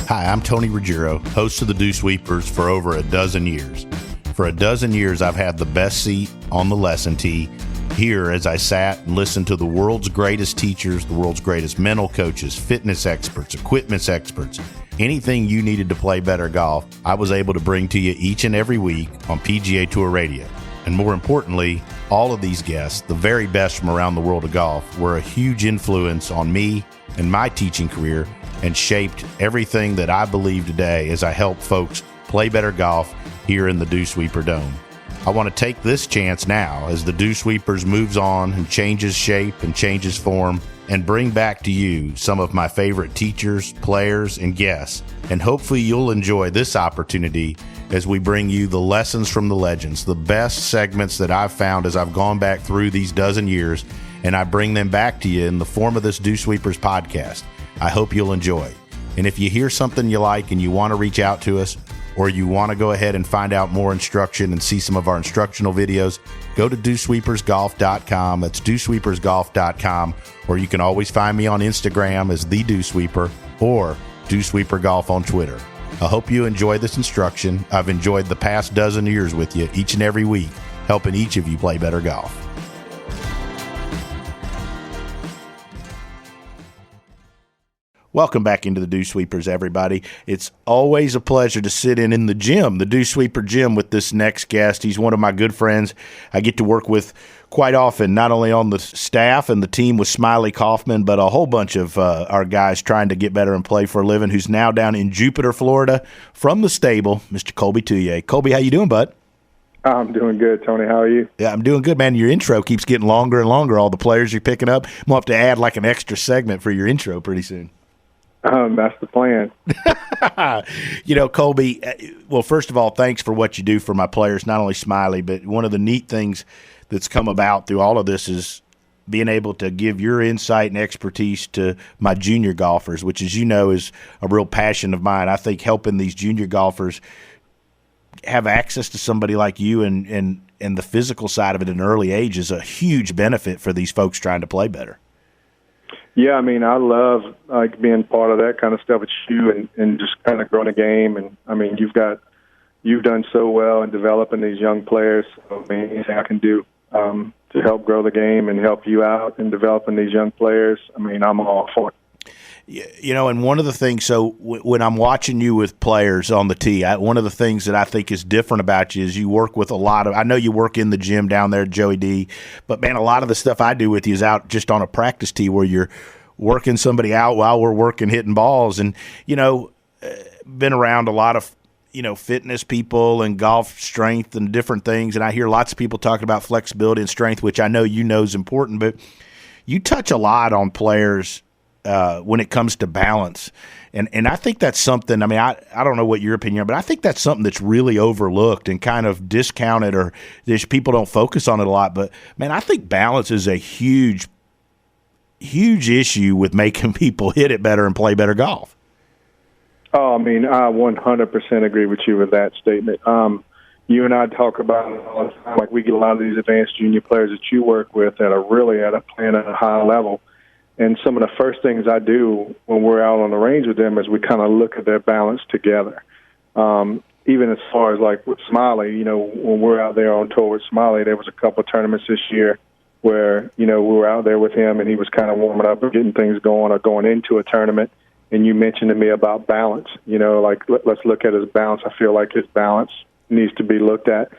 Hi, I'm Tony Ruggiero, host of the Dewsweepers for over a dozen years. For a dozen years, I've had the best seat on the lesson tee here as I sat and listened to the world's greatest teachers, the world's greatest mental coaches, fitness experts, equipment experts. Anything you needed to play better golf, I was able to bring to you each and every week on PGA Tour Radio. And more importantly, all of these guests, the very best from around the world of golf, were a huge influence on me and my teaching career and shaped everything that I believe today as I help folks play better golf here in the Dewsweeper Dome. I want to take this chance now as the Dewsweepers moves on and changes shape and changes form and bring back to you some of my favorite teachers, players, and guests. And hopefully you'll enjoy this opportunity as we bring you the lessons from the legends, the best segments that I've found as I've gone back through these dozen years, and I bring them back to you in the form of this Dewsweepers podcast. I hope you'll enjoy. And if you hear something you like and you want to reach out to us, or you want to go ahead and find out more instruction and see some of our instructional videos, go to dewsweepersgolf.com. That's dewsweepersgolf.com. Or you can always find me on Instagram as The Dewsweeper or Dewsweeper Golf on Twitter. I hope you enjoy this instruction. I've enjoyed the past dozen years with you each and every week, helping each of you play better golf. Welcome back into the Dewsweepers, everybody. It's always a pleasure to sit in the gym, the Dewsweeper gym, with this next guest. He's one of my good friends I get to work with quite often, not only on the staff and the team with Smiley Kaufman, but a whole bunch of our guys trying to get better and play for a living, who's now down in Jupiter, Florida, from the stable, Mr. Kolby Tullier. Kolby, how you doing, bud? I'm doing good, Tony. How are you? Yeah, I'm doing good, man. Your intro keeps getting longer and longer, all the players you're picking up. We'll have to add like an extra segment for your intro pretty soon. That's the plan. Kolby, well, first of all, thanks for what you do for my players, not only Smiley, but one of the neat things that's come about through all of this is being able to give your insight and expertise to my junior golfers, which, as you know, is a real passion of mine. I think helping these junior golfers have access to somebody like you and the physical side of it at an early age is a huge benefit for these folks trying to play better. Yeah, I mean, I love being part of that kind of stuff with you and just kind of growing the game. And I mean, you've done so well in developing these young players. So, I mean, anything I can do to help grow the game and help you out in developing these young players, I mean, I'm all for it. And one of the things, so when I'm watching you with players on the tee, one of the things that I think is different about you is you work with a lot of, I know you work in the gym down there at Joey D, but man, a lot of the stuff I do with you is out just on a practice tee where you're working somebody out while we're working hitting balls. And, been around a lot of, fitness people and golf strength and different things. And I hear lots of people talking about flexibility and strength, which I know is important, but you touch a lot on players when it comes to balance. And I think that's something, I mean, I don't know what your opinion is, but I think that's something that's really overlooked and kind of discounted, or people don't focus on it a lot. But, man, I think balance is a huge issue with making people hit it better and play better golf. Oh, I mean, I 100% agree with you with that statement. You and I talk about it all the time. Like, we get a lot of these advanced junior players that you work with that are really playing at a high level. And some of the first things I do when we're out on the range with them is we kind of look at their balance together. Even as far as like with Smiley, when we're out there on tour with Smiley, there was a couple of tournaments this year where, we were out there with him and he was kind of warming up and getting things going or going into a tournament. And you mentioned to me about balance, let's look at his balance. I feel like his balance needs to be looked at.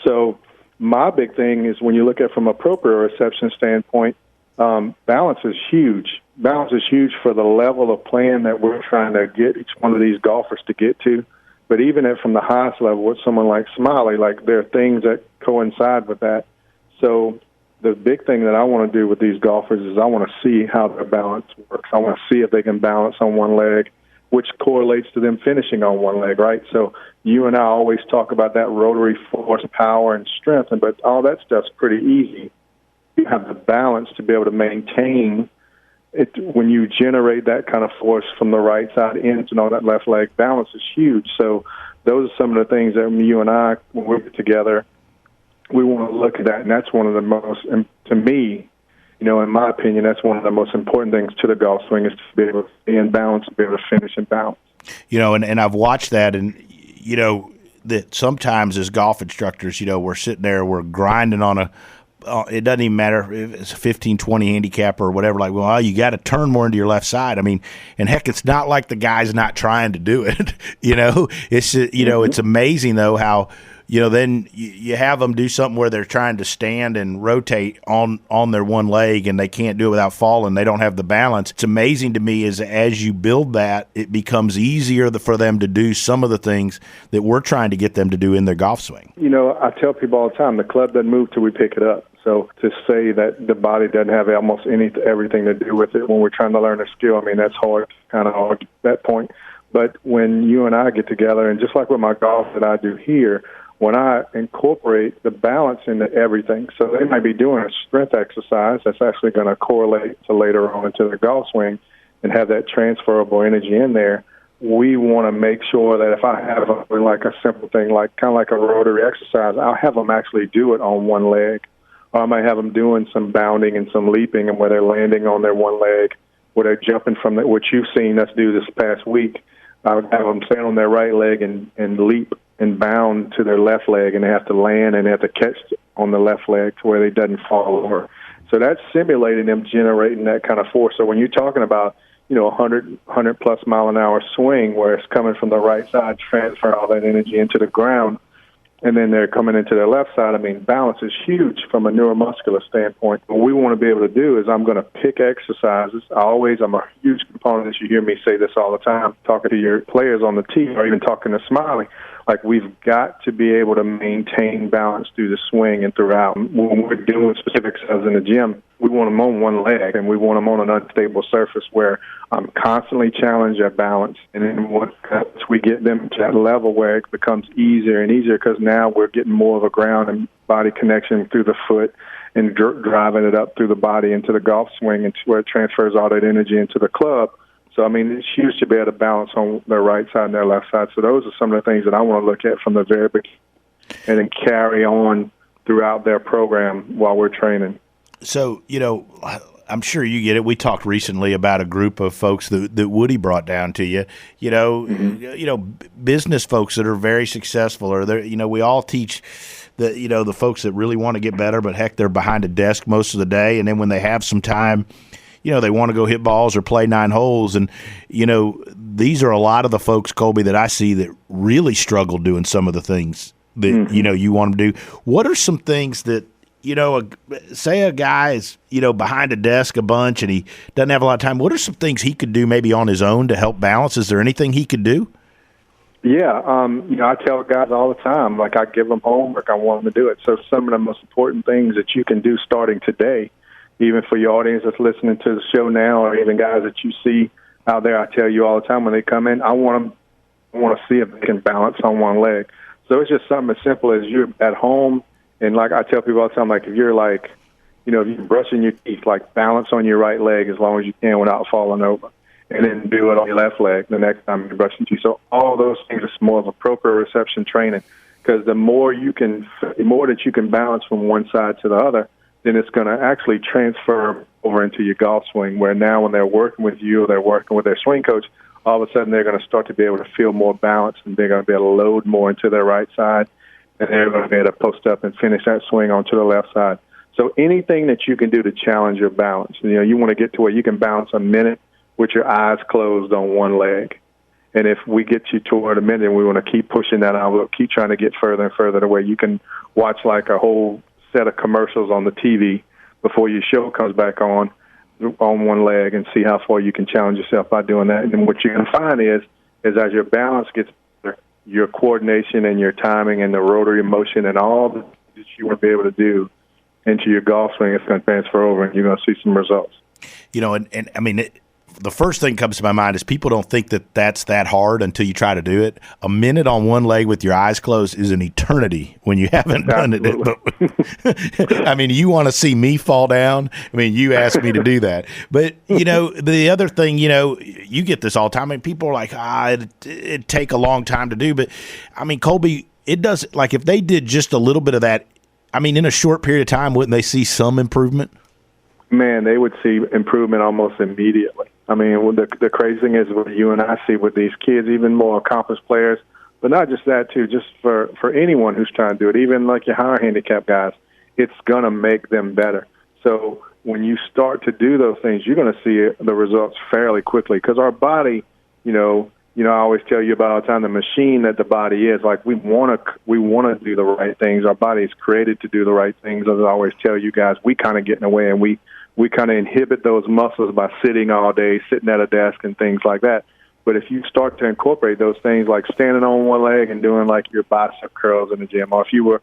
So my big thing is when you look at it from a proprioception standpoint, balance is huge. Balance is huge for the level of playing that we're trying to get each one of these golfers to get to. But even from the highest level with someone like Smiley, there are things that coincide with that. So the big thing that I want to do with these golfers is I want to see how their balance works. I want to see if they can balance on one leg, which correlates to them finishing on one leg, right? So you and I always talk about that rotary force, power, and strength, but all that stuff's pretty easy. You have the balance to be able to maintain it when you generate that kind of force from the right side into on that left leg. Balance is huge. So those are some of the things that you and I, when we get together, we want to look at that, and that's one of the most, and to me, In my opinion, that's one of the most important things to the golf swing is to be able to stay in balance and be able to finish in balance. And I've watched that, and, that sometimes as golf instructors, we're sitting there, we're grinding on it doesn't even matter if it's a 15, 20 handicap or whatever, like, well, you got to turn more into your left side. I mean, and heck, it's not like the guy's not trying to do it, It's, it's amazing, though, how – then you have them do something where they're trying to stand and rotate on their one leg, and they can't do it without falling. They don't have the balance. It's amazing to me as you build that, it becomes easier for them to do some of the things that we're trying to get them to do in their golf swing. I tell people all the time, the club doesn't move till we pick it up. So to say that the body doesn't have almost everything to do with it when we're trying to learn a skill, I mean, that's hard to kind of argue at that point. But when you and I get together, and just like with my golf that I do here, when I incorporate the balance into everything, so they might be doing a strength exercise that's actually going to correlate to later on into the golf swing and have that transferable energy in there, we want to make sure that if I have a simple thing, kind of like a rotary exercise, I'll have them actually do it on one leg. Or I might have them doing some bounding and some leaping, and where they're landing on their one leg, where they're jumping from what you've seen us do this past week. I would have them stand on their right leg and leap and bound to their left leg, and they have to land and they have to catch on the left leg to where they doesn't fall over. So that's simulating them generating that kind of force. So when you're talking about, 100 plus mile an hour swing where it's coming from the right side, transfer all that energy into the ground, and then they're coming into their left side, I mean, balance is huge from a neuromuscular standpoint. What we want to be able to do is I'm going to pick exercises. I'm a huge component, as you hear me say this all the time, talking to your players on the tee or even talking to Smiley. Like, we've got to be able to maintain balance through the swing and throughout. When we're doing specific exercises in the gym, we want them on one leg, and we want them on an unstable surface where I'm constantly challenging their balance. And then once we get them to that level where it becomes easier and easier, because now we're getting more of a ground and body connection through the foot and driving it up through the body into the golf swing, and where it transfers all that energy into the club. So, I mean, it's huge to be able to balance on their right side and their left side. So those are some of the things that I want to look at from the very beginning and then carry on throughout their program while we're training. So, I'm sure you get it. We talked recently about a group of folks that Woody brought down to you, business folks that are very successful, or we all teach the folks that really want to get better, but heck, they're behind a desk most of the day. And then when they have some time, they want to go hit balls or play 9 holes. And, these are a lot of the folks, Kolby, that I see that really struggle doing some of the things that, you want them to do. What are some things that, say a guy is, behind a desk a bunch and he doesn't have a lot of time. What are some things he could do maybe on his own to help balance? Is there anything he could do? Yeah. I tell guys all the time, like, I give them homework. I want them to do it. So some of the most important things that you can do starting today, even for your audience that's listening to the show now, or even guys that you see out there, I tell you all the time when they come in, I want to see if they can balance on one leg. So it's just something as simple as you're at home, and like I tell people all the time, like, if you're like, if you're brushing your teeth, like, balance on your right leg as long as you can without falling over, and then do it on your left leg the next time you're brushing your teeth. So all those things are more of a proprioception training, because the more that you can balance from one side to the other, then it's going to actually transfer over into your golf swing, where now when they're working with you or they're working with their swing coach, all of a sudden they're going to start to be able to feel more balance, and they're going to be able to load more into their right side, and they're going to be able to post up and finish that swing onto the left side. So anything that you can do to challenge your balance, you want to get to where you can balance a minute with your eyes closed on one leg. And if we get you toward a minute, we want to keep pushing that envelope, keep trying to get further and further to where you can watch like a whole set of commercials on the TV before your show comes back on one leg, and see how far you can challenge yourself by doing that. And what you're going to find is as your balance gets better, your coordination and your timing and the rotary motion and all that you want to be able to do into your golf swing, it's going to transfer over, and you're going to see some results. And I mean, the first thing that comes to my mind is people don't think that that's that hard until you try to do it. A minute on one leg with your eyes closed is an eternity when you haven't done it. But, I mean, you want to see me fall down? I mean, you asked me to do that. But, the other thing, you get this all the time. I mean, people are like, it'd take a long time to do. But, I mean, Kolby, it does, like, if they did just a little bit of that, I mean, in a short period of time, wouldn't they see some improvement? man, they would see improvement almost immediately. I mean, the crazy thing is what you and I see with these kids, even more accomplished players, but not just that, too, just for anyone who's trying to do it, even like your higher handicap guys, it's going to make them better. So when you start to do those things, you're going to see the results fairly quickly because our body, I always tell you about all the time the machine that the body is. Like we want to do the right things. Our body is created to do the right things. As I always tell you guys, we kind of get in the way and we kind of inhibit those muscles by sitting all day, sitting at a desk and things like that. But if you start to incorporate those things like standing on one leg and doing like your bicep curls in the gym, or if you were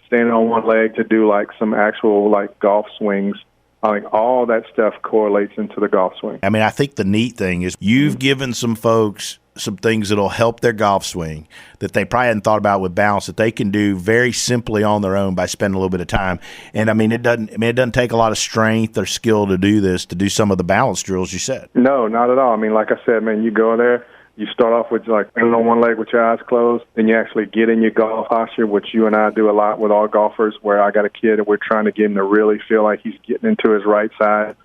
standing on one leg to do like some actual like golf swings, I think all that stuff correlates into the golf swing. I mean, I think the neat thing is you've given some folks some things that'll help their golf swing that they probably hadn't thought about with balance that they can do very simply on their own by spending a little bit of time. And I mean, it doesn't take a lot of strength or skill to do this, to do some of the balance drills you said. No, not at all. I mean, like I said, man, you go there, you start off with like standing on one leg with your eyes closed, then you actually get in your golf posture, which you and I do a lot with all golfers, where I got a kid and we're trying to get him to really feel like he's getting into his right side.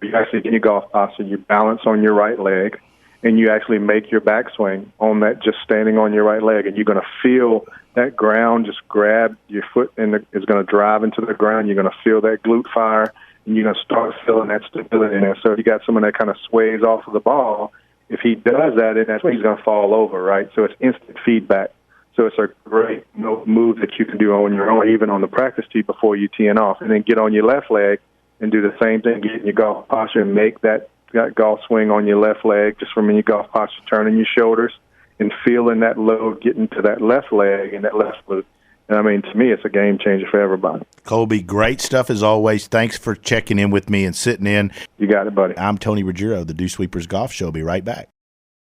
You actually get in your golf posture, you balance on your right leg, and you actually make your backswing on that, just standing on your right leg, and you're going to feel that ground just grab your foot, and it's going to drive into the ground. You're going to feel that glute fire, and you're going to start feeling that stability in there. So if you got someone that kind of sways off of the ball, if he does that, and that's when he's going to fall over, right? So it's instant feedback. So it's a great move that you can do on your own, even on the practice tee before you teeing off, and then get on your left leg and do the same thing, get in your golf posture and make that golf swing on your left leg, just from in your golf posture, turning your shoulders and feeling that load getting to that left leg and that left foot. And I mean, to me, it's a game changer for everybody. Kolby, great stuff as always. Thanks for checking in with me and sitting in. You got it, buddy. I'm Tony Ruggiero, the Dewsweepers Golf Show. Be right back.